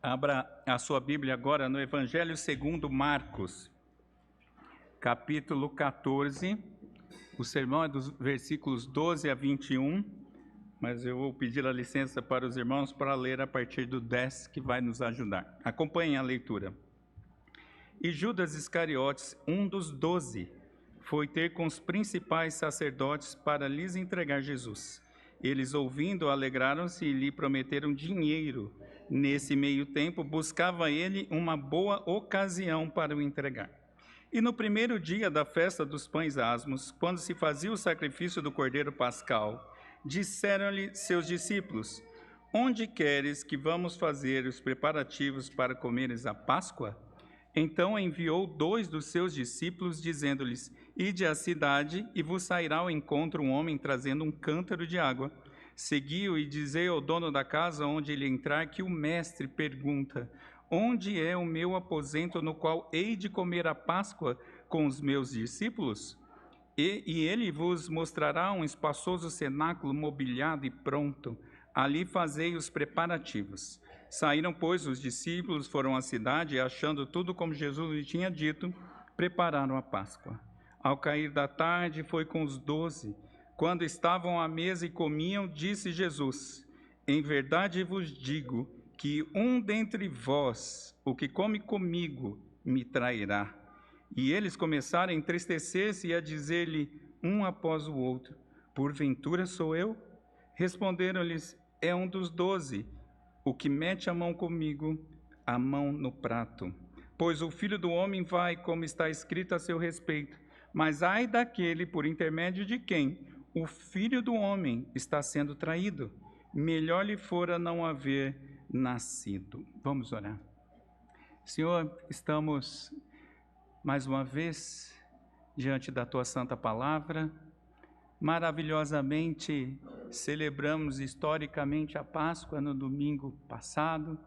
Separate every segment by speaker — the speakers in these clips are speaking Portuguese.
Speaker 1: Abra a sua Bíblia agora no Evangelho segundo Marcos, capítulo 14. O sermão é dos versículos 12 a 21, mas eu vou pedir a licença para os irmãos para ler a partir do 10, que vai nos ajudar. Acompanhem a leitura. E Judas Iscariotes, um dos 12, foi ter com os principais sacerdotes para lhes entregar Jesus. Eles, ouvindo, alegraram-se e lhe prometeram dinheiro. Nesse meio tempo, buscava ele uma boa ocasião para o entregar. E no primeiro dia da festa dos pães asmos, quando se fazia o sacrifício do cordeiro pascal, disseram-lhe seus discípulos: onde queres que vamos fazer os preparativos para comeres a Páscoa? Então enviou 2 dos seus discípulos, dizendo-lhes: ide à cidade, e vos sairá ao encontro um homem trazendo um cântaro de água. Segui-o e dizei ao dono da casa onde ele entrar que o mestre pergunta: onde é o meu aposento no qual hei de comer a Páscoa com os meus discípulos? E ele vos mostrará um espaçoso cenáculo mobiliado e pronto. Ali fazei os preparativos. Saíram, pois, os discípulos, foram à cidade, e achando tudo como Jesus lhe tinha dito, prepararam a Páscoa. Ao cair da tarde, foi com os 12. Quando estavam à mesa e comiam, disse Jesus: em verdade vos digo que um dentre vós, o que come comigo, me trairá. E eles começaram a entristecer-se e a dizer-lhe um após o outro: porventura sou eu? Responderam-lhes: é um dos 12, o que mete a mão comigo, a mão no prato. Pois o Filho do Homem vai, como está escrito a seu respeito, mas ai daquele por intermédio de quem o Filho do Homem está sendo traído. Melhor lhe fora não haver nascido. Vamos orar. Senhor, estamos mais uma vez diante da Tua Santa Palavra. Maravilhosamente celebramos historicamente a Páscoa no domingo passado,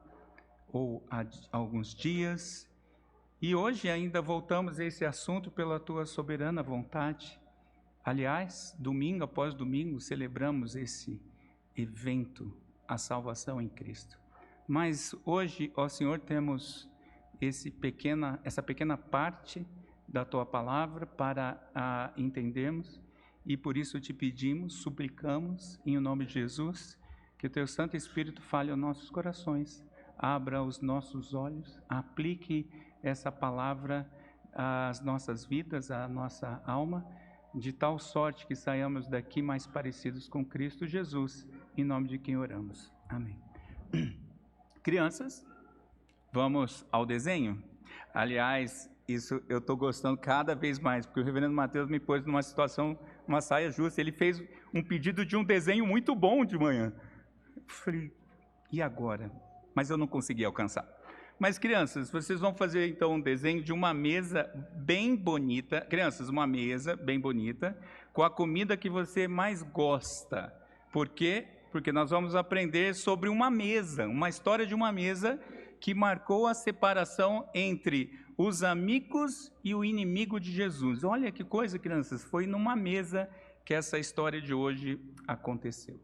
Speaker 1: ou há alguns dias, e hoje ainda voltamos a esse assunto pela Tua soberana vontade. Aliás, domingo após domingo celebramos esse evento, a salvação em Cristo. Mas hoje, ó Senhor, temos essa pequena parte da Tua Palavra para entendermos, e por isso te pedimos, suplicamos, em nome de Jesus, que o Teu Santo Espírito fale aos nossos corações, abra os nossos olhos, aplique essa palavra às nossas vidas, à nossa alma, de tal sorte que saiamos daqui mais parecidos com Cristo Jesus, em nome de quem oramos. Amém. Crianças, vamos ao desenho? Aliás, isso eu estou gostando cada vez mais, porque o reverendo Mateus me pôs numa situação, uma saia justa. Ele fez um pedido de um desenho muito bom de manhã. Falei, e agora? Mas eu não consegui alcançar. Mas, crianças, vocês vão fazer, então, um desenho de uma mesa bem bonita. Crianças, uma mesa bem bonita, com a comida que você mais gosta. Por quê? Porque nós vamos aprender sobre uma mesa, uma história de uma mesa que marcou a separação entre os amigos e o inimigo de Jesus. Olha que coisa, crianças, foi numa mesa que essa história de hoje aconteceu.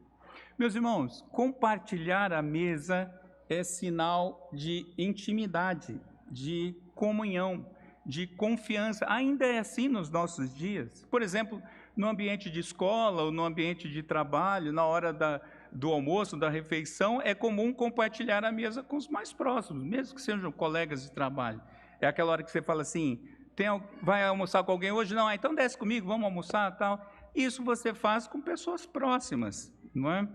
Speaker 1: Meus irmãos, compartilhar a mesa é sinal de intimidade, de comunhão, de confiança. Ainda é assim nos nossos dias. Por exemplo, no ambiente de escola ou no ambiente de trabalho, na hora do almoço, da refeição, é comum compartilhar a mesa com os mais próximos, mesmo que sejam colegas de trabalho. É aquela hora que você fala assim, vai almoçar com alguém hoje? Não, então desce comigo, vamos almoçar, tal. Isso você faz com pessoas próximas, não é?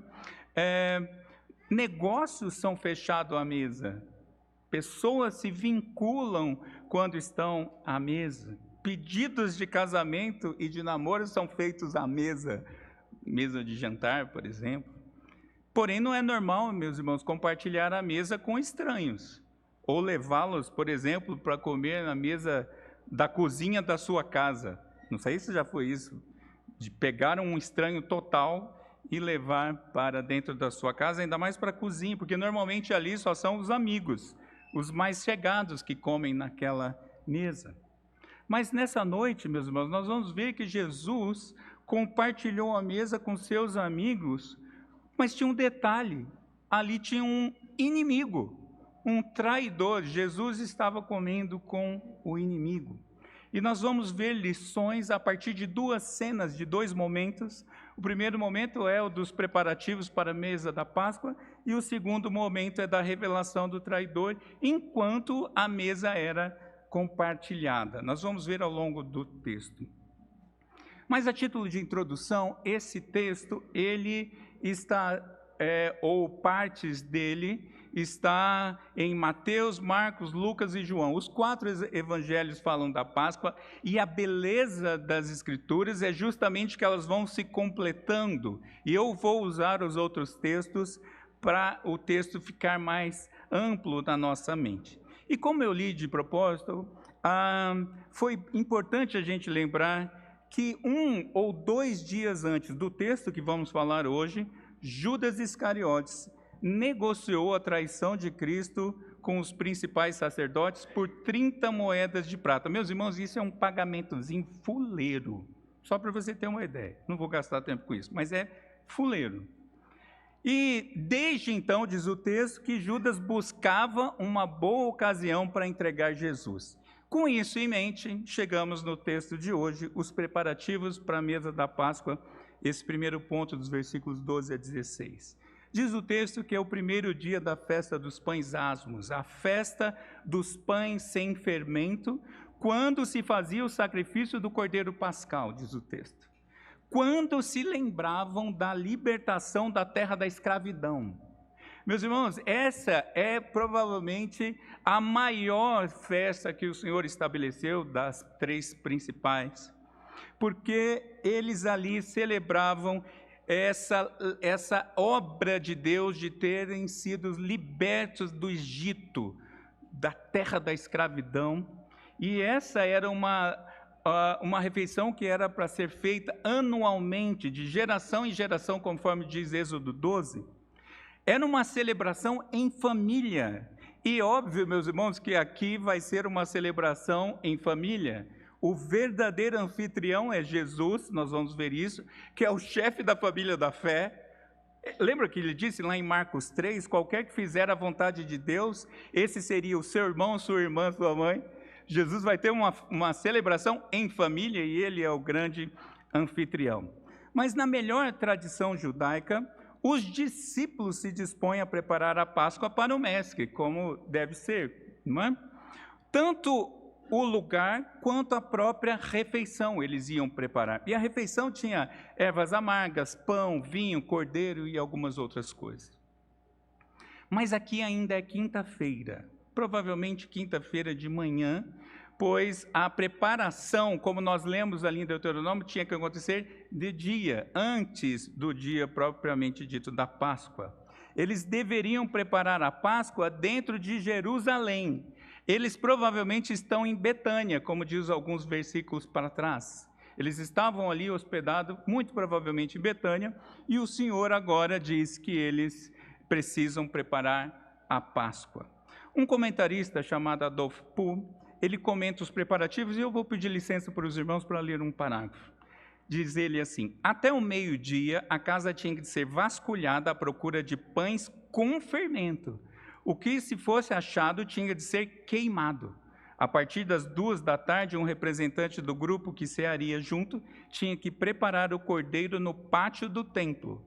Speaker 1: Negócios são fechados à mesa, pessoas se vinculam quando estão à mesa, pedidos de casamento e de namoro são feitos à mesa de jantar, por exemplo. Porém, não é normal, meus irmãos, compartilhar a mesa com estranhos, ou levá-los, por exemplo, para comer na mesa da cozinha da sua casa. Não sei se já foi isso, de pegar um estranho total e levar para dentro da sua casa, ainda mais para a cozinha, porque normalmente ali só são os amigos, os mais chegados que comem naquela mesa. Mas nessa noite, meus irmãos, nós vamos ver que Jesus compartilhou a mesa com seus amigos, mas tinha um detalhe, ali tinha um inimigo, um traidor. Jesus estava comendo com o inimigo. E nós vamos ver lições a partir de duas cenas, de dois momentos. O primeiro momento é o dos preparativos para a mesa da Páscoa, e o segundo momento é da revelação do traidor, enquanto a mesa era compartilhada. Nós vamos ver ao longo do texto. Mas a título de introdução, esse texto, ele está, ou partes dele, está em Mateus, Marcos, Lucas e João. Os 4 evangelhos falam da Páscoa, e a beleza das Escrituras é justamente que elas vão se completando. E eu vou usar os outros textos para o texto ficar mais amplo na nossa mente. E como eu li de propósito, foi importante a gente lembrar que 1 ou 2 dias antes do texto que vamos falar hoje, Judas Iscariotes negociou a traição de Cristo com os principais sacerdotes por 30 moedas de prata. Meus irmãos, isso é um pagamentozinho fuleiro, só para você ter uma ideia. Não vou gastar tempo com isso, mas é fuleiro. E desde então, diz o texto, que Judas buscava uma boa ocasião para entregar Jesus. Com isso em mente, chegamos no texto de hoje, os preparativos para a mesa da Páscoa, esse primeiro ponto dos versículos 12 a 16. Diz o texto que é o primeiro dia da festa dos pães asmos, a festa dos pães sem fermento, quando se fazia o sacrifício do cordeiro pascal, diz o texto. Quando se lembravam da libertação da terra da escravidão. Meus irmãos, essa é provavelmente a maior festa que o Senhor estabeleceu das 3 principais, porque eles ali celebravam essa obra de Deus de terem sido libertos do Egito, da terra da escravidão, e essa era uma refeição que era para ser feita anualmente, de geração em geração, conforme diz Êxodo 12. Era uma celebração em família, e óbvio, meus irmãos, que aqui vai ser uma celebração em família. O verdadeiro anfitrião é Jesus, nós vamos ver isso, que é o chefe da família da fé. Lembra que ele disse lá em Marcos 3, qualquer que fizer a vontade de Deus, esse seria o seu irmão, sua irmã, sua mãe. Jesus vai ter uma celebração em família e ele é o grande anfitrião. Mas na melhor tradição judaica, os discípulos se dispõem a preparar a Páscoa para o mestre, como deve ser, não é? Tanto o lugar quanto a própria refeição eles iam preparar. E a refeição tinha ervas amargas, pão, vinho, cordeiro e algumas outras coisas. Mas aqui ainda é quinta-feira, provavelmente quinta-feira de manhã, pois a preparação, como nós lemos ali em Deuteronômio, tinha que acontecer de dia, antes do dia propriamente dito da Páscoa. Eles deveriam preparar a Páscoa dentro de Jerusalém. Eles provavelmente estão em Betânia, como diz alguns versículos para trás. Eles estavam ali hospedados, muito provavelmente em Betânia, e o Senhor agora diz que eles precisam preparar a Páscoa. Um comentarista chamado Adolf Pohl, ele comenta os preparativos, e eu vou pedir licença para os irmãos para ler um parágrafo. Diz ele assim: até o meio-dia, a casa tinha que ser vasculhada à procura de pães com fermento. O que se fosse achado tinha de ser queimado. A partir das 14h, um representante do grupo que cearia junto tinha que preparar o cordeiro no pátio do templo.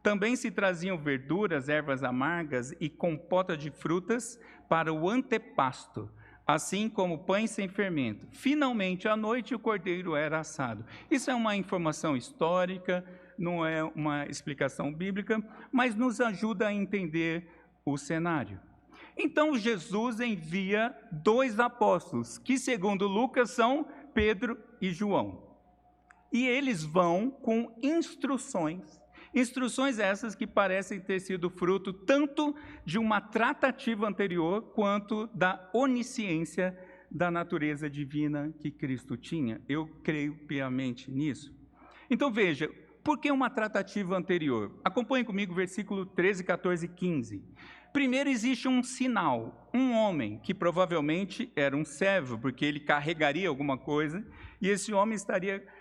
Speaker 1: Também se traziam verduras, ervas amargas e compota de frutas para o antepasto, assim como pães sem fermento. Finalmente, à noite, o cordeiro era assado. Isso é uma informação histórica, não é uma explicação bíblica, mas nos ajuda a entender o cenário. Então Jesus envia 2 apóstolos, que segundo Lucas são Pedro e João. E eles vão com instruções essas que parecem ter sido fruto tanto de uma tratativa anterior, quanto da onisciência da natureza divina que Cristo tinha. Eu creio piamente nisso. Então veja, por que uma tratativa anterior? Acompanhe comigo versículo 13, 14 e 15. Primeiro existe um sinal, um homem que provavelmente era um servo, porque ele carregaria alguma coisa, e esse homem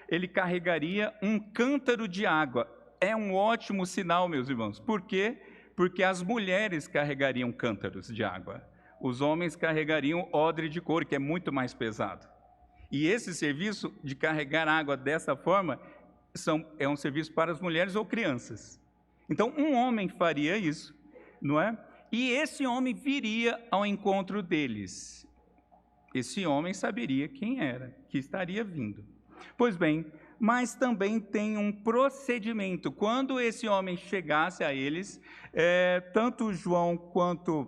Speaker 1: ele carregaria um cântaro de água. É um ótimo sinal, meus irmãos. Por quê? Porque as mulheres carregariam cântaros de água. os homens carregariam odre de couro, que é muito mais pesado. E esse serviço de carregar água dessa forma é um serviço para as mulheres ou crianças. Então, um homem faria isso, não é? E esse homem viria ao encontro deles. Esse homem saberia quem era, que estaria vindo. Pois bem, mas também tem um procedimento. Quando esse homem chegasse a eles, tanto João quanto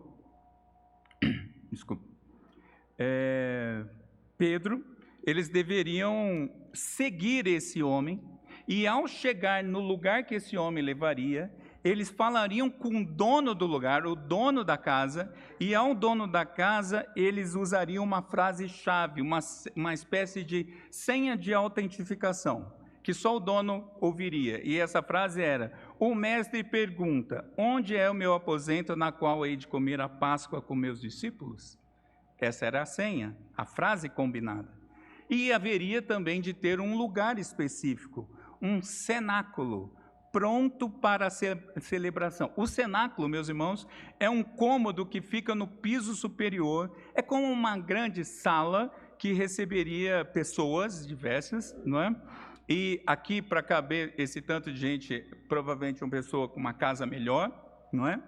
Speaker 1: Pedro, eles deveriam seguir esse homem, e ao chegar no lugar que esse homem levaria, eles falariam com o dono do lugar, o dono da casa, e ao dono da casa eles usariam uma frase-chave, uma espécie de senha de autentificação, que só o dono ouviria. E essa frase era: o mestre pergunta, onde é o meu aposento na qual hei de comer a Páscoa com meus discípulos? Essa era a senha, a frase combinada. E haveria também de ter um lugar específico, um cenáculo, pronto para a celebração. O cenáculo, meus irmãos, é um cômodo que fica no piso superior, é como uma grande sala que receberia pessoas diversas, não é? E aqui, para caber esse tanto de gente, provavelmente uma pessoa com uma casa melhor, não é?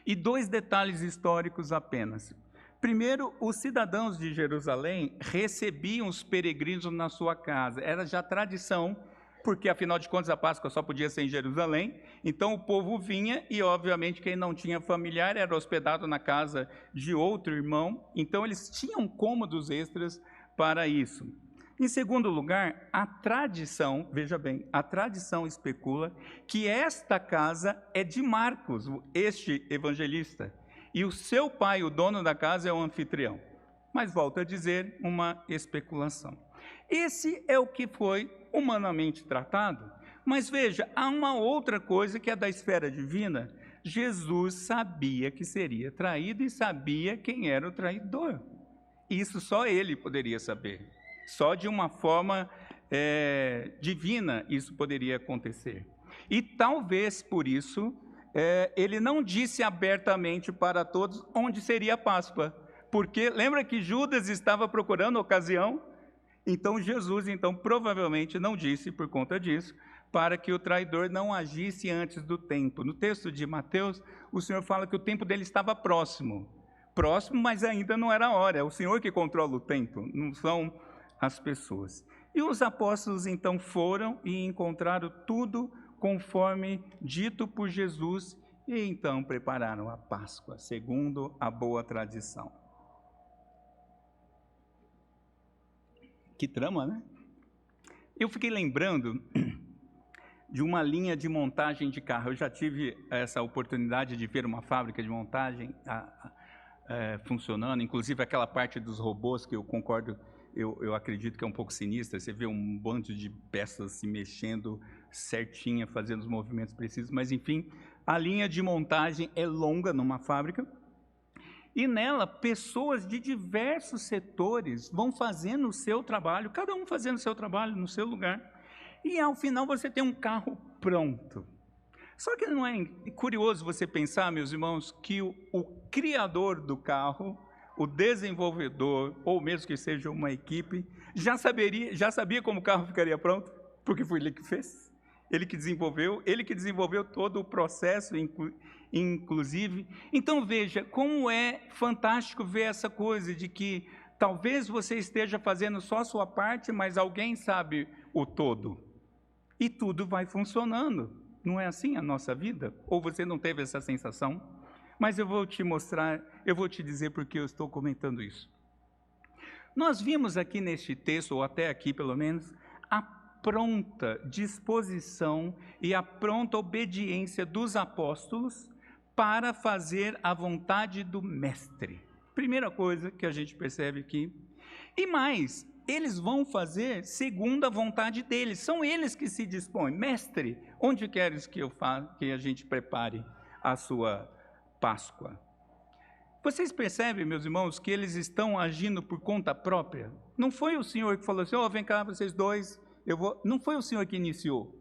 Speaker 1: E 2 detalhes históricos apenas. Primeiro, os cidadãos de Jerusalém recebiam os peregrinos na sua casa. Era já tradição, porque afinal de contas a Páscoa só podia ser em Jerusalém. Então o povo vinha e, obviamente, quem não tinha familiar era hospedado na casa de outro irmão. Então eles tinham cômodos extras para isso. Em segundo lugar, a tradição, veja bem, a tradição especula que esta casa é de Marcos, este evangelista. E o seu pai, o dono da casa, é o anfitrião. Mas, volto a dizer, uma especulação. Esse é o que foi humanamente tratado. Mas veja, há uma outra coisa que é da esfera divina. Jesus sabia que seria traído e sabia quem era o traidor. Isso só ele poderia saber. Só de uma forma divina isso poderia acontecer. E talvez por isso ele não disse abertamente para todos onde seria a Páscoa, porque lembra que Judas estava procurando a ocasião? Então Jesus, provavelmente não disse por conta disso, para que o traidor não agisse antes do tempo. No texto de Mateus, o Senhor fala que o tempo dele estava próximo, mas ainda não era a hora. É o Senhor que controla o tempo, não são as pessoas. E os apóstolos então foram e encontraram tudo conforme dito por Jesus, e então prepararam a Páscoa, segundo a boa tradição. Que trama, né? Eu fiquei lembrando de uma linha de montagem de carro. Eu já tive essa oportunidade de ver uma fábrica de montagem funcionando, inclusive aquela parte dos robôs que eu concordo, eu acredito que é um pouco sinistra. Você vê um bando de peças se mexendo certinha, fazendo os movimentos precisos, mas enfim, a linha de montagem é longa numa fábrica, e nela pessoas de diversos setores vão fazendo o seu trabalho, cada um fazendo o seu trabalho no seu lugar, e ao final você tem um carro pronto. Só que não é curioso você pensar, meus irmãos, que o criador do carro, o desenvolvedor, ou mesmo que seja uma equipe, já sabia como o carro ficaria pronto, porque foi ele que fez. Ele que desenvolveu todo o processo, inclusive. Então veja, como é fantástico ver essa coisa de que talvez você esteja fazendo só a sua parte, mas alguém sabe o todo. E tudo vai funcionando. Não é assim a nossa vida? Ou você não teve essa sensação? Mas eu vou te mostrar, eu vou te dizer porque eu estou comentando isso. Nós vimos aqui neste texto, ou até aqui pelo menos, a pronta disposição e a pronta obediência dos apóstolos para fazer a vontade do Mestre. Primeira coisa que a gente percebe aqui. E mais, eles vão fazer segundo a vontade deles. São eles que se dispõem. Mestre, onde queres que a gente prepare a sua Páscoa? Vocês percebem, meus irmãos, que eles estão agindo por conta própria? Não foi o Senhor que falou assim: vem cá vocês dois, não foi o Senhor que iniciou.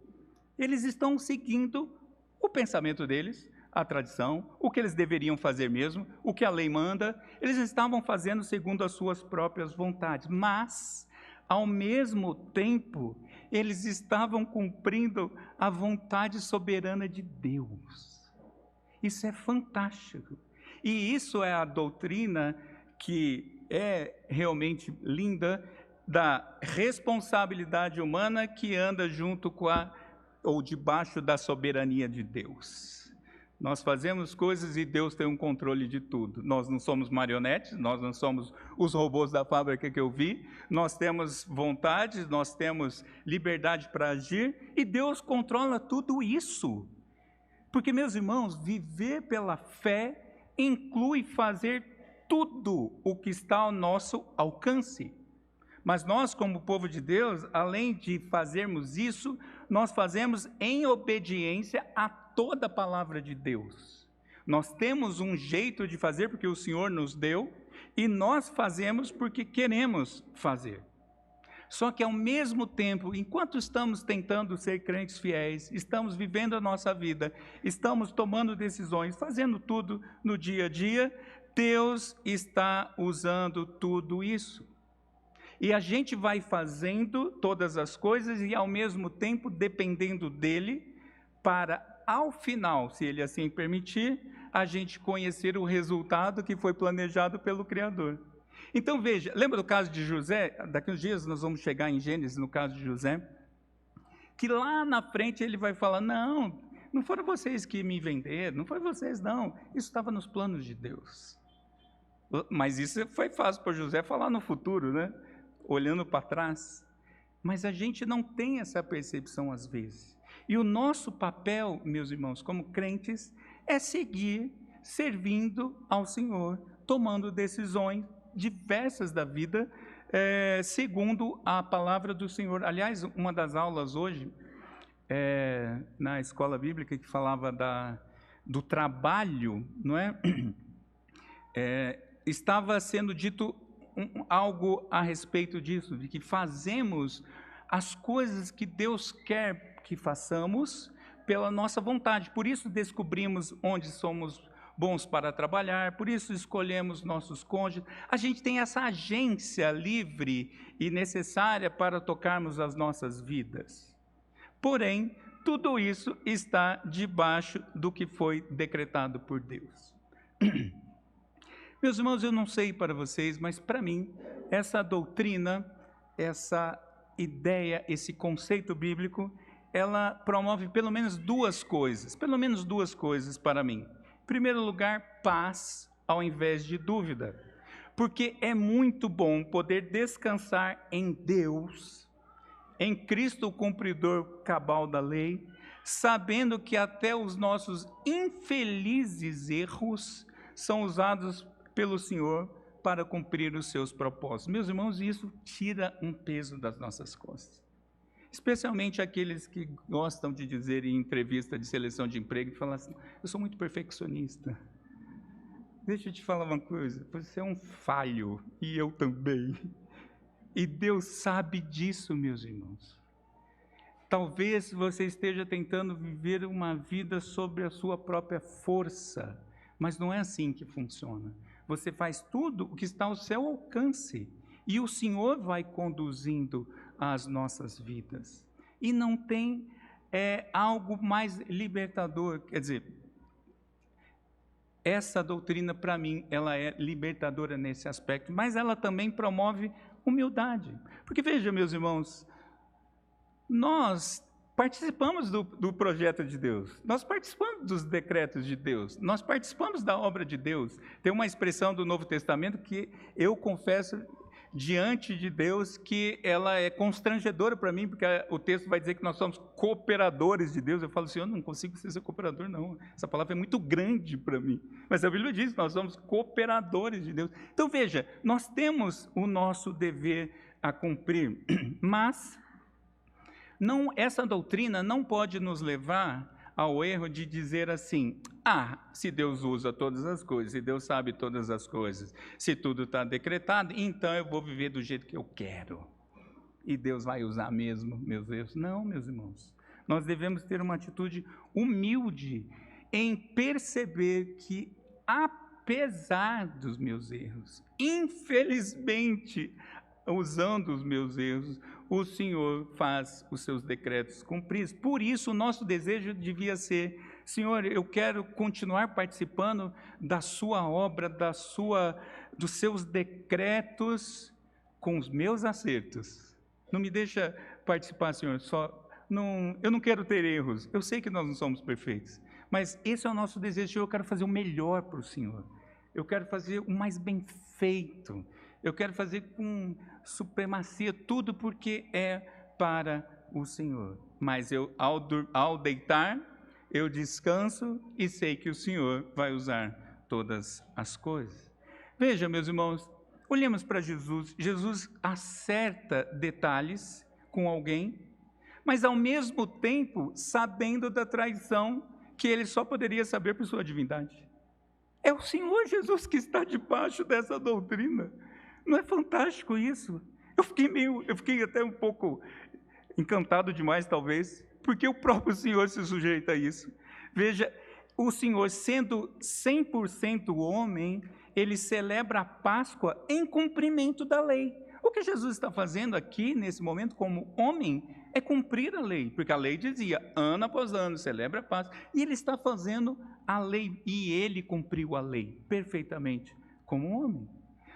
Speaker 1: Eles estão seguindo o pensamento deles, a tradição, o que eles deveriam fazer mesmo, o que a lei manda. Eles estavam fazendo segundo as suas próprias vontades, mas, ao mesmo tempo, eles estavam cumprindo a vontade soberana de Deus. Isso é fantástico. E isso é a doutrina que é realmente linda, da responsabilidade humana que anda junto com ou debaixo da soberania de Deus. Nós fazemos coisas e Deus tem um controle de tudo. Nós não somos marionetes, nós não somos os robôs da fábrica que eu vi. Nós temos vontades, nós temos liberdade para agir e Deus controla tudo isso. Porque, meus irmãos, viver pela fé inclui fazer tudo o que está ao nosso alcance. Mas nós, como povo de Deus, além de fazermos isso, nós fazemos em obediência a toda a palavra de Deus. Nós temos um jeito de fazer porque o Senhor nos deu, e nós fazemos porque queremos fazer. Só que ao mesmo tempo, enquanto estamos tentando ser crentes fiéis, estamos vivendo a nossa vida, estamos tomando decisões, fazendo tudo no dia a dia, Deus está usando tudo isso. E a gente vai fazendo todas as coisas e ao mesmo tempo dependendo dele para, ao final, se ele assim permitir, a gente conhecer o resultado que foi planejado pelo Criador. Então veja, lembra do caso de José? Daqui uns dias nós vamos chegar em Gênesis, no caso de José, que lá na frente ele vai falar, não foram vocês que me venderam, não foi vocês não, isso estava nos planos de Deus. Mas isso foi fácil para José falar no futuro, né? Olhando para trás. Mas a gente não tem essa percepção às vezes. E o nosso papel, meus irmãos, como crentes, é seguir servindo ao Senhor, tomando decisões diversas da vida, segundo a palavra do Senhor. Aliás, uma das aulas hoje, na escola bíblica, que falava do trabalho, não é? Estava sendo dito algo a respeito disso, de que fazemos as coisas que Deus quer que façamos pela nossa vontade. Por isso descobrimos onde somos bons para trabalhar, por isso escolhemos nossos cônjuges. A gente tem essa agência livre e necessária para tocarmos as nossas vidas. Porém, tudo isso está debaixo do que foi decretado por Deus. Meus irmãos, eu não sei para vocês, mas para mim, essa doutrina, essa ideia, esse conceito bíblico, ela promove pelo menos duas coisas para mim. Em primeiro lugar, paz ao invés de dúvida, porque é muito bom poder descansar em Deus, em Cristo, o cumpridor cabal da lei, sabendo que até os nossos infelizes erros são usados pelo Senhor para cumprir os seus propósitos. Meus irmãos, isso tira um peso das nossas costas. Especialmente aqueles que gostam de dizer em entrevista de seleção de emprego, e falar assim, eu sou muito perfeccionista. Deixa eu te falar uma coisa, você é um falho, e eu também. E Deus sabe disso, meus irmãos. Talvez você esteja tentando viver uma vida sobre a sua própria força, mas não é assim que funciona. Você faz tudo o que está ao seu alcance, e o Senhor vai conduzindo as nossas vidas. E não tem algo mais libertador, quer dizer, essa doutrina para mim, ela é libertadora nesse aspecto, mas ela também promove humildade. Porque veja, meus irmãos, nós participamos do projeto de Deus, nós participamos dos decretos de Deus, nós participamos da obra de Deus. Tem uma expressão do Novo Testamento que eu confesso diante de Deus que ela é constrangedora para mim, porque o texto vai dizer que nós somos cooperadores de Deus. Eu falo assim, eu não consigo ser cooperador não, essa palavra é muito grande para mim, mas a Bíblia diz que nós somos cooperadores de Deus. Então veja, nós temos o nosso dever a cumprir, mas essa doutrina não pode nos levar ao erro de dizer assim, se Deus usa todas as coisas, se Deus sabe todas as coisas, se tudo está decretado, então eu vou viver do jeito que eu quero. E Deus vai usar mesmo meus erros. Não, meus irmãos. Nós devemos ter uma atitude humilde em perceber que, apesar dos meus erros, infelizmente, usando os meus erros, o Senhor faz os seus decretos cumpridos. Por isso, o nosso desejo devia ser: Senhor, eu quero continuar participando da sua obra, dos seus decretos com os meus acertos. Não me deixa participar, Senhor, eu não quero ter erros. Eu sei que nós não somos perfeitos, mas esse é o nosso desejo. Senhor, eu quero fazer o melhor para o Senhor. Eu quero fazer o mais bem feito. Eu quero fazer com supremacia tudo porque é para o Senhor. Mas ao deitar, eu descanso e sei que o Senhor vai usar todas as coisas. Veja, meus irmãos, olhemos para Jesus. Jesus acerta detalhes com alguém, mas ao mesmo tempo sabendo da traição que ele só poderia saber por sua divindade. É o Senhor Jesus que está debaixo dessa doutrina. Não é fantástico isso? Eu fiquei até um pouco encantado demais, talvez, porque o próprio Senhor se sujeita a isso. Veja, o Senhor, sendo 100% homem, ele celebra a Páscoa em cumprimento da lei. O que Jesus está fazendo aqui, nesse momento, como homem, é cumprir a lei, porque a lei dizia, ano após ano, celebra a Páscoa, e ele está fazendo a lei, e ele cumpriu a lei perfeitamente, como homem.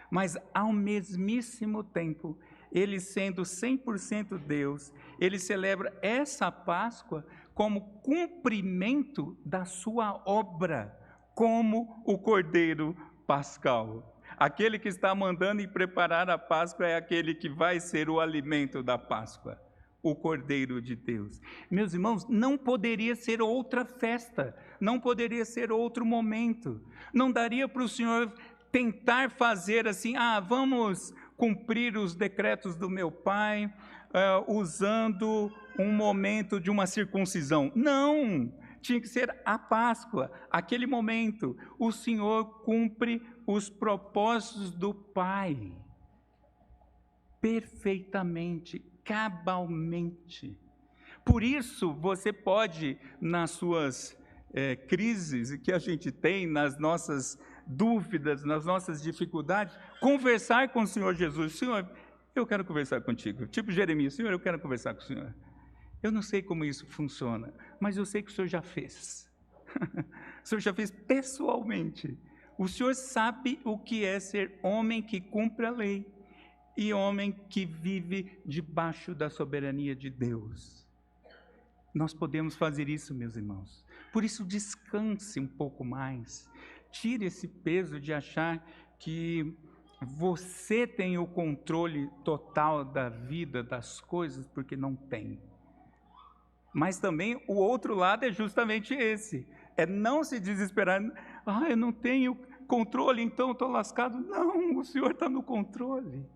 Speaker 1: Mas, ao mesmíssimo tempo, ele sendo 100% Deus, ele celebra essa Páscoa como cumprimento da sua obra, como o Cordeiro Pascal. Aquele que está mandando e preparar a Páscoa é aquele que vai ser o alimento da Páscoa, o Cordeiro de Deus. Meus irmãos, não poderia ser outra festa, não poderia ser outro momento, não daria para o Senhor tentar fazer assim, vamos cumprir os decretos do meu pai, usando um momento de uma circuncisão. Não, tinha que ser a Páscoa, aquele momento. O Senhor cumpre os propósitos do Pai, perfeitamente, cabalmente. Por isso, você pode, nas suas crises que a gente tem, nas nossas dúvidas, nas nossas dificuldades, conversar com o Senhor Jesus. Senhor, eu quero conversar contigo. Tipo Jeremias, Senhor, eu quero conversar com o Senhor. Eu não sei como isso funciona, mas eu sei que o Senhor já fez. O Senhor já fez pessoalmente. O Senhor sabe o que é ser homem que cumpre a lei e homem que vive debaixo da soberania de Deus. Nós podemos fazer isso, meus irmãos. Por isso, descanse um pouco mais. Tire esse peso de achar que você tem o controle total da vida, das coisas, porque não tem. Mas também o outro lado é justamente esse. É não se desesperar. Eu não tenho controle, então estou lascado. Não, o Senhor está no controle.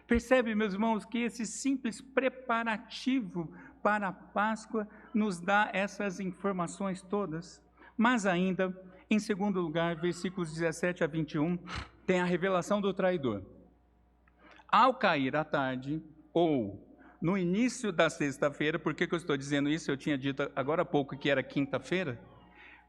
Speaker 1: Percebe, meus irmãos, que esse simples preparativo para a Páscoa nos dá essas informações todas. Mas ainda, em segundo lugar, versículos 17 a 21, tem a revelação do traidor. Ao cair a tarde, ou no início da sexta-feira, por que eu estou dizendo isso? Eu tinha dito agora há pouco que era quinta-feira,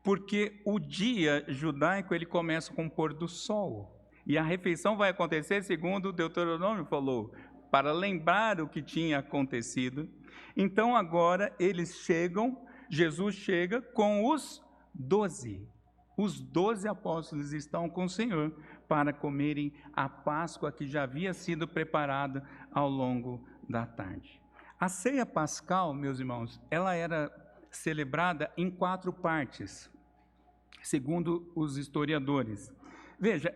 Speaker 1: porque o dia judaico ele começa com o pôr do sol, e a refeição vai acontecer segundo o Deuteronômio falou, para lembrar o que tinha acontecido. Então agora Jesus chega com os 12. Os 12 apóstolos estão com o Senhor para comerem a Páscoa que já havia sido preparada ao longo da tarde. A ceia pascal, meus irmãos, ela era celebrada em 4 partes, segundo os historiadores. Veja,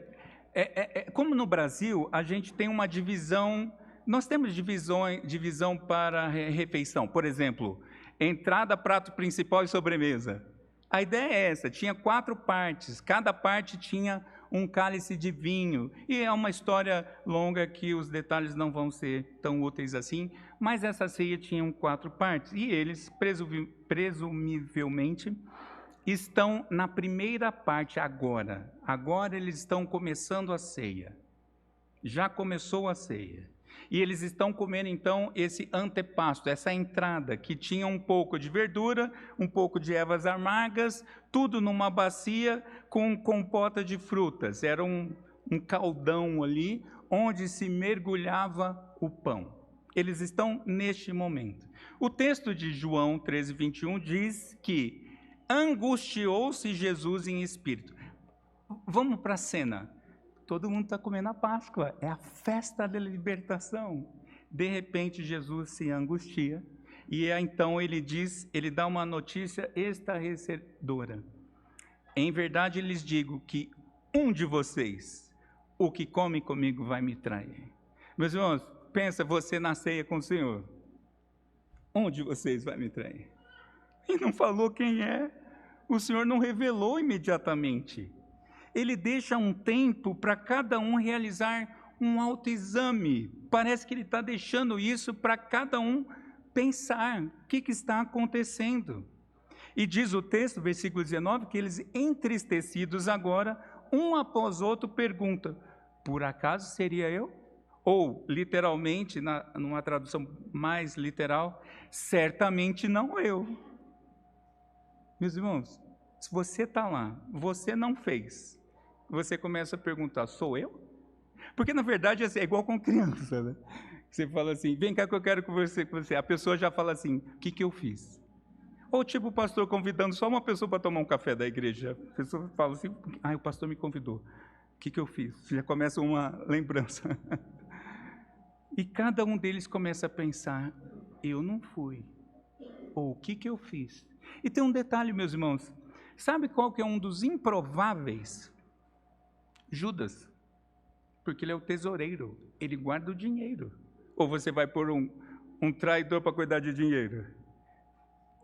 Speaker 1: como no Brasil a gente tem uma divisão, nós temos divisão para refeição, por exemplo, entrada, prato principal e sobremesa. A ideia é essa, tinha 4 partes, cada parte tinha um cálice de vinho, e é uma história longa que os detalhes não vão ser tão úteis assim, mas essa ceia tinha 4 partes, e eles, presumivelmente, estão na primeira parte agora eles estão começando a ceia, já começou a ceia, E eles estão comendo então esse antepasto, essa entrada, que tinha um pouco de verdura, um pouco de ervas amargas, tudo numa bacia com compota de frutas. Era um caldão ali, onde se mergulhava o pão. Eles estão neste momento. O texto de João 13:21 diz que angustiou-se Jesus em espírito. Vamos para a cena. Todo mundo está comendo a Páscoa, é a festa da libertação. De repente, Jesus se angustia, e então ele dá uma notícia estarrecedora. Em verdade, lhes digo que um de vocês, o que come comigo, vai me trair. Meus irmãos, pensa você na ceia com o Senhor. Um de vocês vai me trair. E não falou quem é. O Senhor não revelou imediatamente. Ele deixa um tempo para cada um realizar um autoexame. Parece que ele está deixando isso para cada um pensar o que está acontecendo. E diz o texto, versículo 19, que eles, entristecidos agora, um após outro, perguntam: por acaso seria eu? Ou, literalmente, numa tradução mais literal, certamente não eu. Meus irmãos, se você está lá, você não fez, você começa a perguntar: sou eu? Porque, na verdade, é igual com criança, né? Você fala assim: vem cá que eu quero conversar com você. A pessoa já fala assim: o que eu fiz? Ou tipo o pastor convidando só uma pessoa para tomar um café da igreja. A pessoa fala assim: o pastor me convidou. O que eu fiz? Já começa uma lembrança. E cada um deles começa a pensar: eu não fui. Ou o que eu fiz? E tem um detalhe, meus irmãos. Sabe qual que é um dos improváveis? Judas. Porque ele é o tesoureiro. Ele guarda o dinheiro. Ou você vai pôr um traidor para cuidar de dinheiro?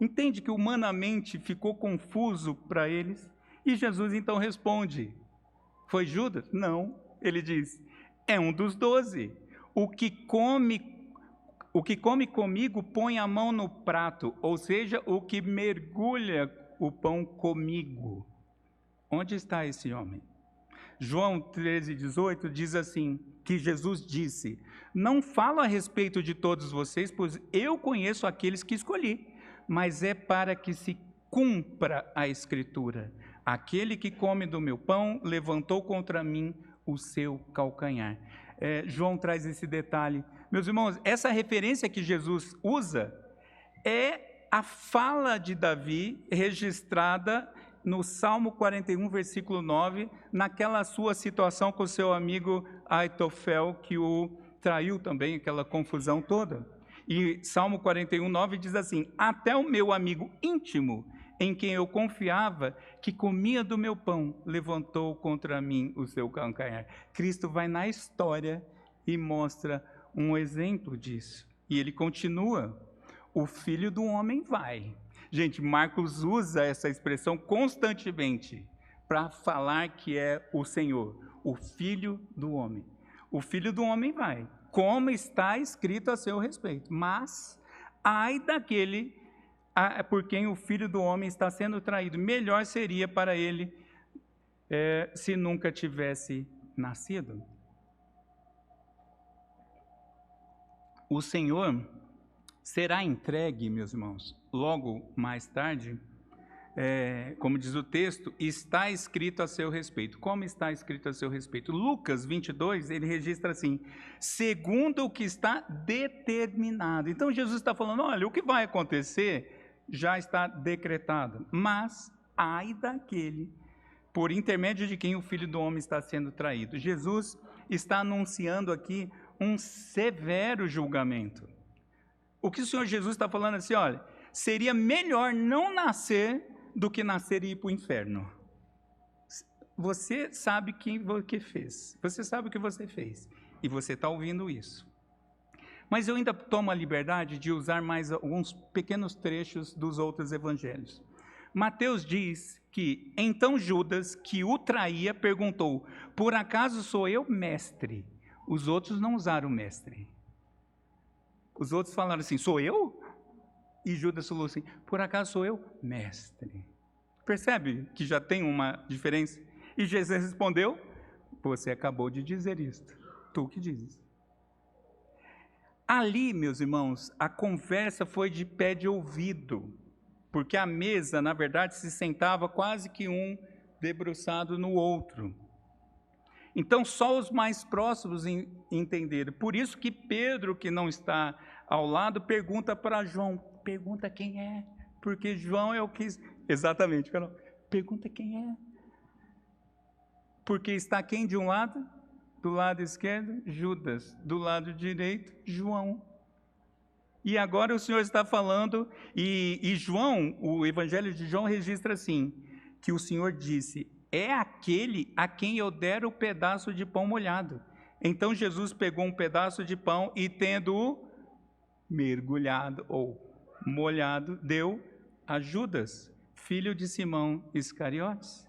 Speaker 1: Entende que humanamente ficou confuso para eles? E Jesus então responde: foi Judas? Não. Ele diz: é um dos 12. O que come comigo põe a mão no prato, ou seja, o que mergulha o pão comigo. Onde está esse homem? João 13:18 diz assim, que Jesus disse: não falo a respeito de todos vocês, pois eu conheço aqueles que escolhi, mas é para que se cumpra a Escritura. Aquele que come do meu pão levantou contra mim o seu calcanhar. João traz esse detalhe. Meus irmãos, essa referência que Jesus usa é a fala de Davi registrada no Salmo 41, versículo 9, naquela sua situação com seu amigo Aitofel, que o traiu também, aquela confusão toda. E Salmo 41, 9 diz assim: até o meu amigo íntimo, em quem eu confiava, que comia do meu pão, levantou contra mim o seu calcanhar. Cristo vai na história e mostra um exemplo disso. E ele continua: o Filho do Homem vai. Gente, Marcos usa essa expressão constantemente para falar que é o Senhor, o Filho do Homem. O Filho do Homem vai, como está escrito a seu respeito. Mas, ai daquele por quem o Filho do Homem está sendo traído. Melhor seria para ele se nunca tivesse nascido. O Senhor será entregue, meus irmãos, logo mais tarde, como diz o texto, está escrito a seu respeito. Como está escrito a seu respeito? Lucas 22, ele registra assim: segundo o que está determinado. Então Jesus está falando: olha, o que vai acontecer já está decretado, mas ai daquele por intermédio de quem o Filho do Homem está sendo traído. Jesus está anunciando aqui um severo julgamento. O que o Senhor Jesus está falando assim: olha, seria melhor não nascer do que nascer e ir para o inferno. Você sabe o que fez, você sabe o que você fez, e você está ouvindo isso. Mas eu ainda tomo a liberdade de usar mais alguns pequenos trechos dos outros evangelhos. Mateus diz que, então Judas, que o traía, perguntou: por acaso sou eu mestre? Os outros não usaram mestre. Os outros falaram assim: sou eu? E Judas falou assim: por acaso sou eu mestre? Percebe que já tem uma diferença? E Jesus respondeu: você acabou de dizer isto, tu que dizes. Ali, meus irmãos, a conversa foi de pé de ouvido, porque a mesa, na verdade, se sentava quase que um debruçado no outro. Então, só os mais próximos entenderam. Por isso que Pedro, que não está ao lado, pergunta para João, pergunta quem é, porque João é o que... Exatamente, Carol, pergunta quem é. Porque está quem de um lado? Do lado esquerdo, Judas. Do lado direito, João. E agora o Senhor está falando, e João, o Evangelho de João registra assim, que o Senhor disse, é aquele a quem eu der o pedaço de pão molhado. Então Jesus pegou um pedaço de pão e tendo-o mergulhado ou molhado, deu a Judas, filho de Simão Iscariotes.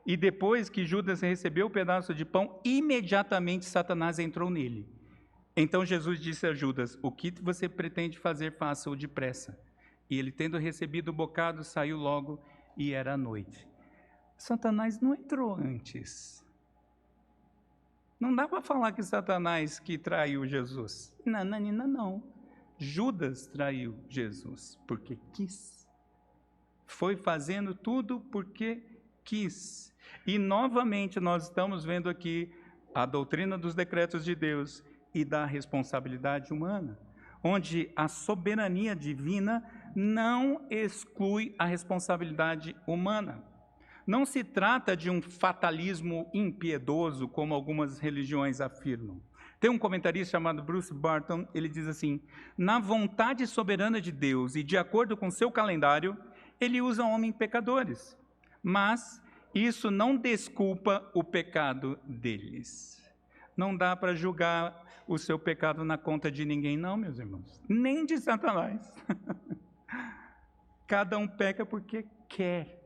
Speaker 1: E depois que Judas recebeu o pedaço de pão, imediatamente Satanás entrou nele. Então Jesus disse a Judas, o que você pretende fazer, faça-o depressa. E ele, tendo recebido o bocado, saiu logo e era noite. Satanás não entrou antes. Não dá para falar que Satanás que traiu Jesus. Não. Judas traiu Jesus porque quis. Foi fazendo tudo porque quis. E novamente nós estamos vendo aqui a doutrina dos decretos de Deus e da responsabilidade humana, onde a soberania divina não exclui a responsabilidade humana. Não se trata de um fatalismo impiedoso, como algumas religiões afirmam. Tem um comentarista chamado Bruce Barton, ele diz assim, na vontade soberana de Deus e de acordo com seu calendário, ele usa homens pecadores, mas isso não desculpa o pecado deles. Não dá para julgar o seu pecado na conta de ninguém, não, meus irmãos. Nem de Satanás. Cada um peca porque quer.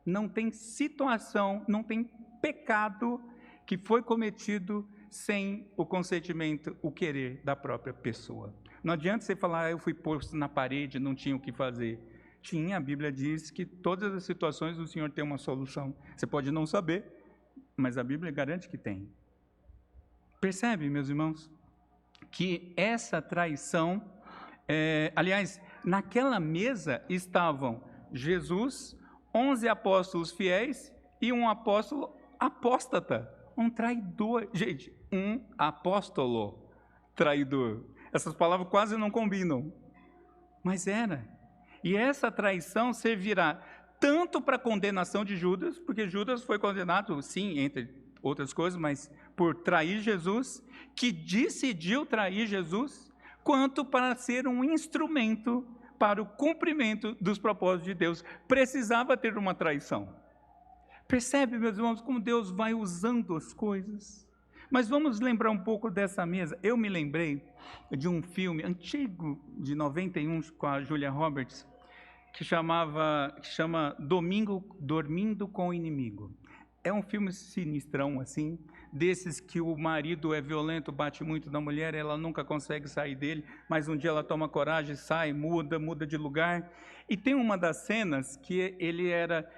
Speaker 1: Não tem situação, não tem pecado que foi cometido sem o consentimento, o querer da própria pessoa. Não adianta você falar, eu fui posto na parede, não tinha o que fazer. Tinha, a Bíblia diz que todas as situações o Senhor tem uma solução. Você pode não saber, mas a Bíblia garante que tem. Percebe, meus irmãos, que essa traição, aliás, naquela mesa estavam Jesus, 11 apóstolos fiéis e um apóstolo apóstata, um traidor. Gente, um apóstolo traidor. Essas palavras quase não combinam, mas era. E essa traição servirá tanto para a condenação de Judas, porque Judas foi condenado, sim, entre outras coisas, mas por trair Jesus, que decidiu trair Jesus, quanto para ser um instrumento para o cumprimento dos propósitos de Deus. Precisava ter uma traição. Percebe, meus irmãos, como Deus vai usando as coisas? Mas vamos lembrar um pouco dessa mesa. Eu me lembrei de um filme antigo, de 91, com a Julia Roberts, que chama Dormindo com o Inimigo. É um filme sinistrão, assim, desses que o marido é violento, bate muito na mulher, ela nunca consegue sair dele, mas um dia ela toma coragem, sai, muda de lugar. E tem uma das cenas que ele era,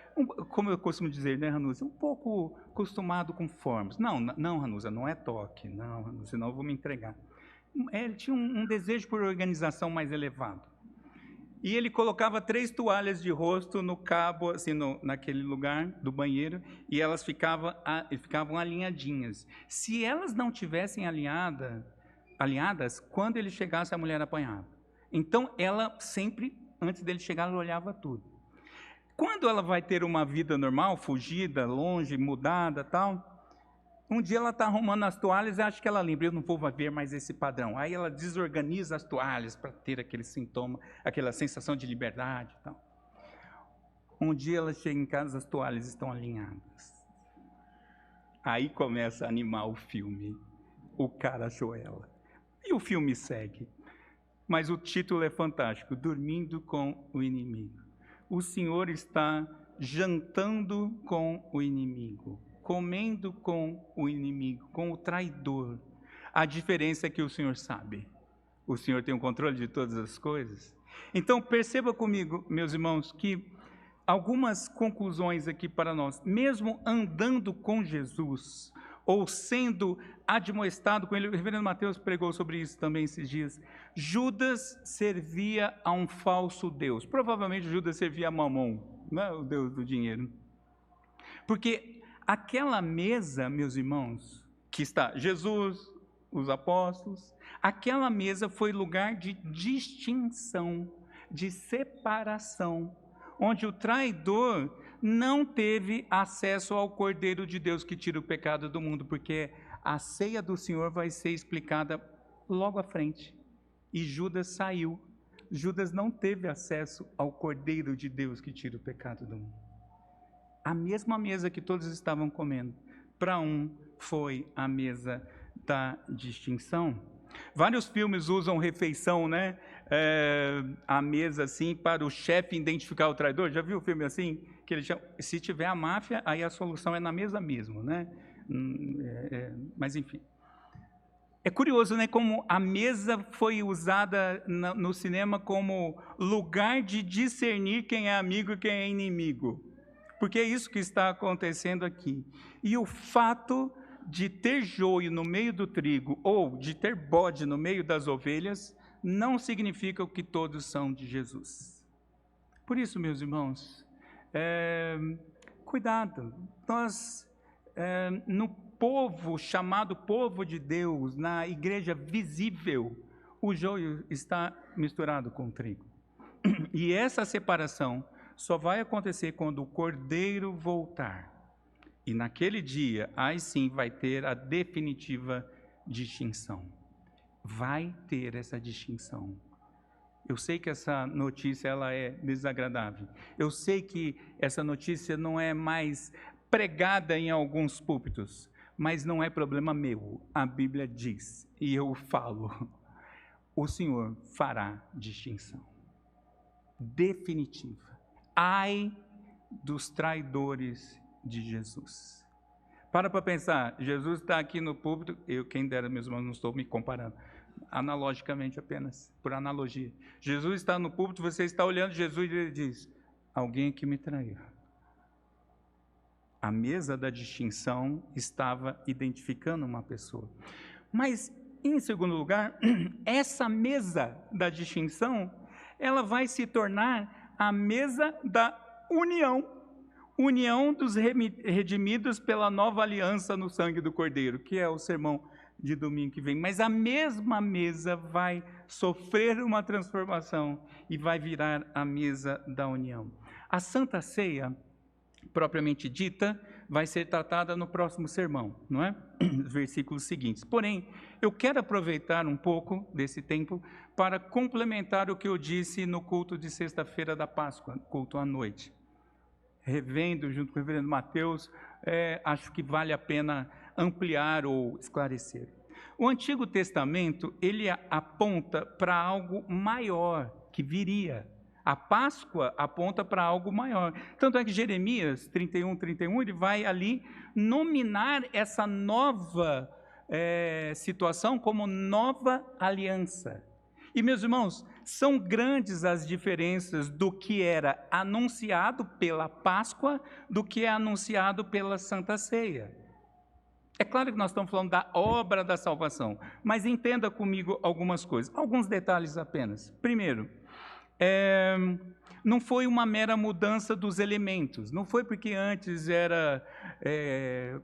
Speaker 1: como eu costumo dizer, né, Ranusa, um pouco acostumado com formas. Não, Ranusa, não é toque, não, Ranusa, senão eu vou me entregar. Ele tinha um desejo por organização mais elevado. E ele colocava 3 toalhas de rosto no cabo, assim, naquele lugar do banheiro, e elas ficavam alinhadinhas. Se elas não tivessem alinhadas, quando ele chegasse, a mulher apanhava. Então, ela sempre, antes dele chegar, ela olhava tudo. Quando ela vai ter uma vida normal, fugida, longe, mudada, tal, um dia ela está arrumando as toalhas e acha que ela lembra, eu não vou ver mais esse padrão. Aí ela desorganiza as toalhas para ter aquele sintoma, aquela sensação de liberdade e tal. Um dia ela chega em casa, as toalhas estão alinhadas. Aí começa a animar o filme. O cara achou ela. E o filme segue. Mas o título é fantástico, Dormindo com o Inimigo. O Senhor está jantando com o inimigo, comendo com o inimigo, com o traidor. A diferença é que o Senhor sabe. O Senhor tem o controle de todas as coisas. Então, perceba comigo, meus irmãos, que algumas conclusões aqui para nós. Mesmo andando com Jesus, ou sendo admoestado com ele. O reverendo Mateus pregou sobre isso também esses dias. Judas servia a um falso Deus. Provavelmente Judas servia a Mamon, né? O Deus do dinheiro. Porque aquela mesa, meus irmãos, que está Jesus, os apóstolos, aquela mesa foi lugar de distinção, de separação, onde o traidor não teve acesso ao Cordeiro de Deus que tira o pecado do mundo, porque a ceia do Senhor vai ser explicada logo à frente. E Judas saiu. Judas não teve acesso ao Cordeiro de Deus que tira o pecado do mundo. A mesma mesa que todos estavam comendo, para um foi a mesa da distinção. Vários filmes usam refeição, né? A mesa assim, para o chefe identificar o traidor. Já viu o filme assim? Que ele chama, se tiver a máfia, aí a solução é na mesa mesmo, né? Mas enfim. É curioso, né? Como a mesa foi usada no cinema como lugar de discernir quem é amigo e quem é inimigo. Porque é isso que está acontecendo aqui. E o fato de ter joio no meio do trigo, ou de ter bode no meio das ovelhas, não significa que todos são de Jesus. Por isso, meus irmãos, cuidado. Nós, no povo chamado povo de Deus, na igreja visível, o joio está misturado com o trigo. E essa separação só vai acontecer quando o Cordeiro voltar. E naquele dia, aí sim vai ter a definitiva distinção. Vai ter essa distinção. Eu sei que essa notícia ela é desagradável. Eu sei que essa notícia não é mais pregada em alguns púlpitos, mas não é problema meu. A Bíblia diz, e eu falo, o Senhor fará distinção definitiva. Ai dos traidores de Jesus. Para pensar, Jesus está aqui no púlpito, quem dera, meus irmãos, não estou me comparando, analogicamente apenas, por analogia. Jesus está no púlpito, você está olhando Jesus e ele diz, alguém que me traiu. A mesa da distinção estava identificando uma pessoa. Mas, em segundo lugar, essa mesa da distinção, ela vai se tornar a mesa da união dos redimidos pela nova aliança no sangue do Cordeiro, que é o sermão de domingo que vem. Mas a mesma mesa vai sofrer uma transformação e vai virar a mesa da união. A Santa Ceia, propriamente dita, vai ser tratada no próximo sermão, não é? Versículos seguintes. Porém, eu quero aproveitar um pouco desse tempo para complementar o que eu disse no culto de sexta-feira da Páscoa, culto à noite. Revendo junto com o reverendo Mateus, acho que vale a pena ampliar ou esclarecer. O Antigo Testamento, ele aponta para algo maior que viria. A Páscoa aponta para algo maior. Tanto é que Jeremias 31, ele vai ali nominar essa nova situação como nova aliança. E, meus irmãos, são grandes as diferenças do que era anunciado pela Páscoa do que é anunciado pela Santa Ceia. É claro que nós estamos falando da obra da salvação, mas entenda comigo algumas coisas, alguns detalhes apenas. Primeiro, não foi uma mera mudança dos elementos, não foi porque antes era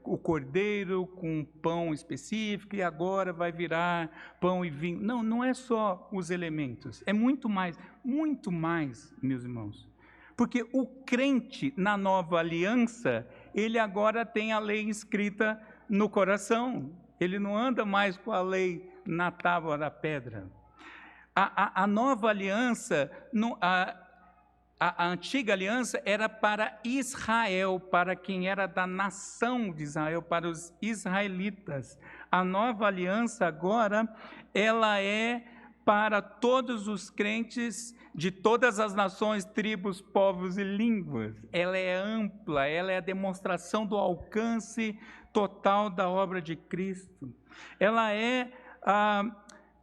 Speaker 1: o cordeiro com pão específico e agora vai virar pão e vinho. Não, não é só os elementos, é muito mais, meus irmãos. Porque o crente na nova aliança, ele agora tem a lei escrita no coração, ele não anda mais com a lei na tábua da pedra. A nova aliança, a antiga aliança era para Israel, para quem era da nação de Israel, para os israelitas. A nova aliança agora, ela é para todos os crentes de todas as nações, tribos, povos e línguas. Ela é ampla, ela é a demonstração do alcance total da obra de Cristo. Ela é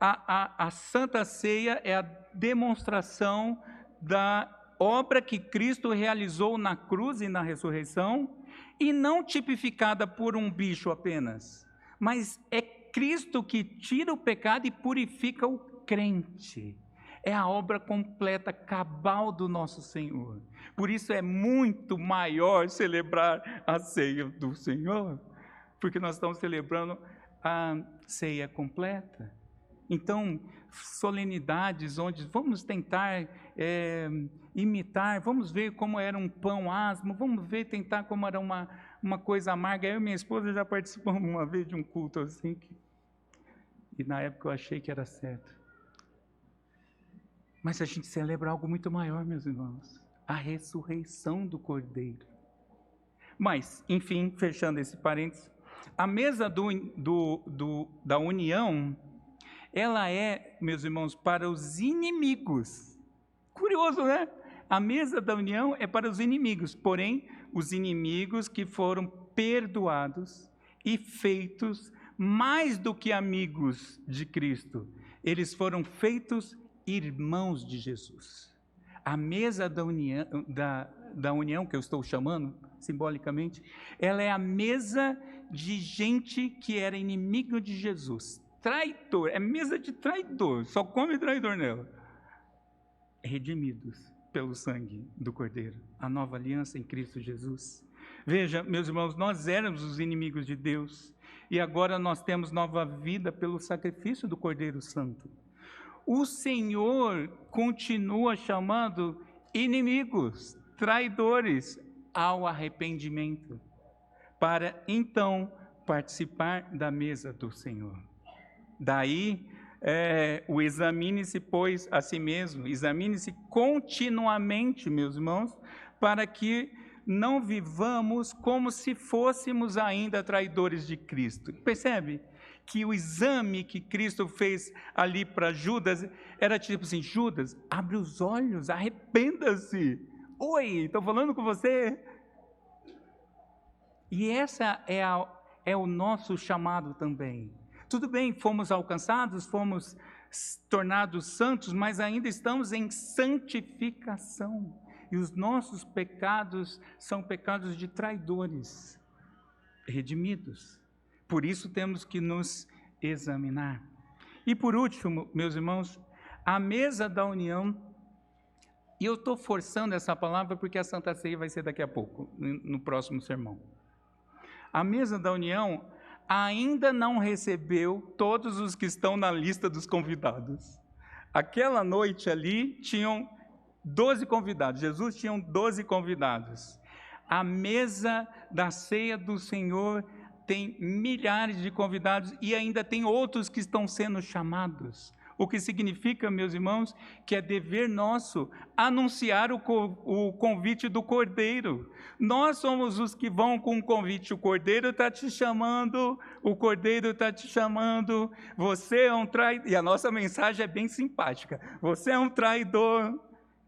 Speaker 1: a Santa Ceia é a demonstração da obra que Cristo realizou na cruz e na ressurreição e não tipificada por um bicho apenas, mas é Cristo que tira o pecado e purifica o crente. É a obra completa, cabal do nosso Senhor. Por isso é muito maior celebrar a ceia do Senhor, porque nós estamos celebrando a ceia completa. Então, solenidades onde vamos tentar imitar, vamos ver como era um pão asmo, vamos ver, tentar como era uma coisa amarga. Eu e minha esposa já participamos uma vez de um culto assim, e na época eu achei que era certo. Mas a gente celebra algo muito maior, meus irmãos, a ressurreição do Cordeiro. Mas, enfim, fechando esse parênteses, a mesa da união, ela é, meus irmãos, para os inimigos. Curioso, né? A mesa da união é para os inimigos, porém, os inimigos que foram perdoados e feitos mais do que amigos de Cristo. Eles foram feitos irmãos de Jesus. A mesa da união, que eu estou chamando simbolicamente, ela é a mesa de gente que era inimigo de Jesus. Traidor, é mesa de traidor, só come traidor nela. Redimidos pelo sangue do Cordeiro, a nova aliança em Cristo Jesus. Veja, meus irmãos, nós éramos os inimigos de Deus, e agora nós temos nova vida pelo sacrifício do Cordeiro Santo. O Senhor continua chamando inimigos, traidores, ao arrependimento, para então participar da mesa do Senhor. Daí, o examine-se, pois, a si mesmo, examine-se continuamente, meus irmãos, para que não vivamos como se fôssemos ainda traidores de Cristo. Percebe? Que o exame que Cristo fez ali para Judas, era tipo assim, Judas, abre os olhos, arrependa-se. Oi, estou falando com você. E essa é o nosso chamado também. Tudo bem, fomos alcançados, fomos tornados santos, mas ainda estamos em santificação. E os nossos pecados são pecados de traidores, redimidos. Por isso temos que nos examinar. E por último, meus irmãos, a mesa da união, e eu estou forçando essa palavra porque a Santa Ceia vai ser daqui a pouco, no próximo sermão. A mesa da união ainda não recebeu todos os que estão na lista dos convidados. Aquela noite ali tinham 12 convidados, Jesus tinha 12 convidados. A mesa da ceia do Senhor tem milhares de convidados e ainda tem outros que estão sendo chamados. O que significa, meus irmãos, que é dever nosso anunciar o convite do Cordeiro. Nós somos os que vão com o convite. O Cordeiro está te chamando, o Cordeiro está te chamando. Você é um traidor. E a nossa mensagem é bem simpática. Você é um traidor,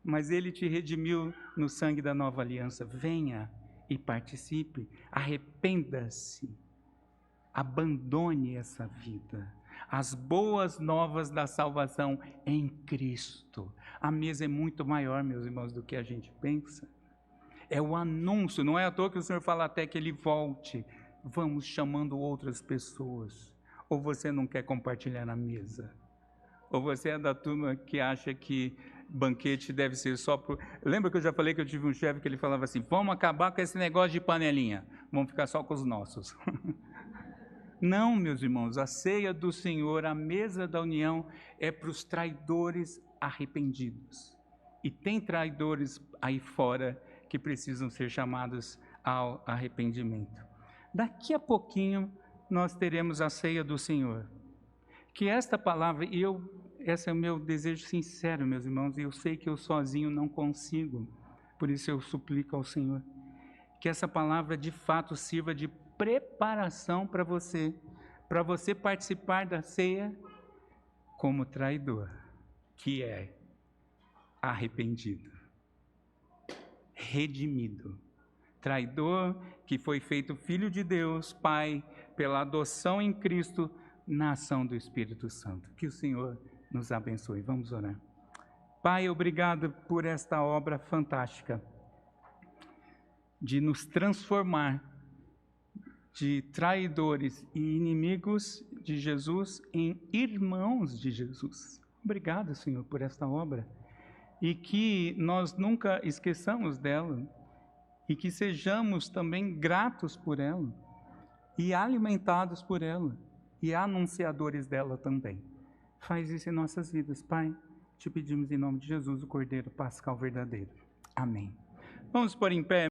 Speaker 1: mas Ele te redimiu no sangue da nova aliança. Venha e participe. Arrependa-se. Abandone essa vida. As boas novas da salvação em Cristo. A mesa é muito maior, meus irmãos, do que a gente pensa. É o anúncio, não é à toa que o Senhor fala até que Ele volte. Vamos chamando outras pessoas. Ou você não quer compartilhar na mesa? Ou você é da turma que acha que banquete deve ser só por... Lembra que eu já falei que eu tive um chefe que ele falava assim, vamos acabar com esse negócio de panelinha, vamos ficar só com os nossos. Não, meus irmãos, a ceia do Senhor, a mesa da união, é para os traidores arrependidos. E tem traidores aí fora que precisam ser chamados ao arrependimento. Daqui a pouquinho nós teremos a ceia do Senhor. Que esta palavra, esse é o meu desejo sincero, meus irmãos, e eu sei que eu sozinho não consigo, por isso eu suplico ao Senhor, que essa palavra de fato sirva de preparação para você participar da ceia como traidor, que é arrependido, redimido, traidor que foi feito filho de Deus, Pai, pela adoção em Cristo, na ação do Espírito Santo. Que o Senhor nos abençoe. Vamos orar. Pai, obrigado por esta obra fantástica. de nos transformar de traidores e inimigos de Jesus em irmãos de Jesus. Obrigado, Senhor, por esta obra. E que nós nunca esqueçamos dela, e que sejamos também gratos por ela, e alimentados por ela, e anunciadores dela também. Faz isso em nossas vidas, Pai. Te pedimos em nome de Jesus, o Cordeiro Pascal verdadeiro. Amém. Vamos pôr em pé.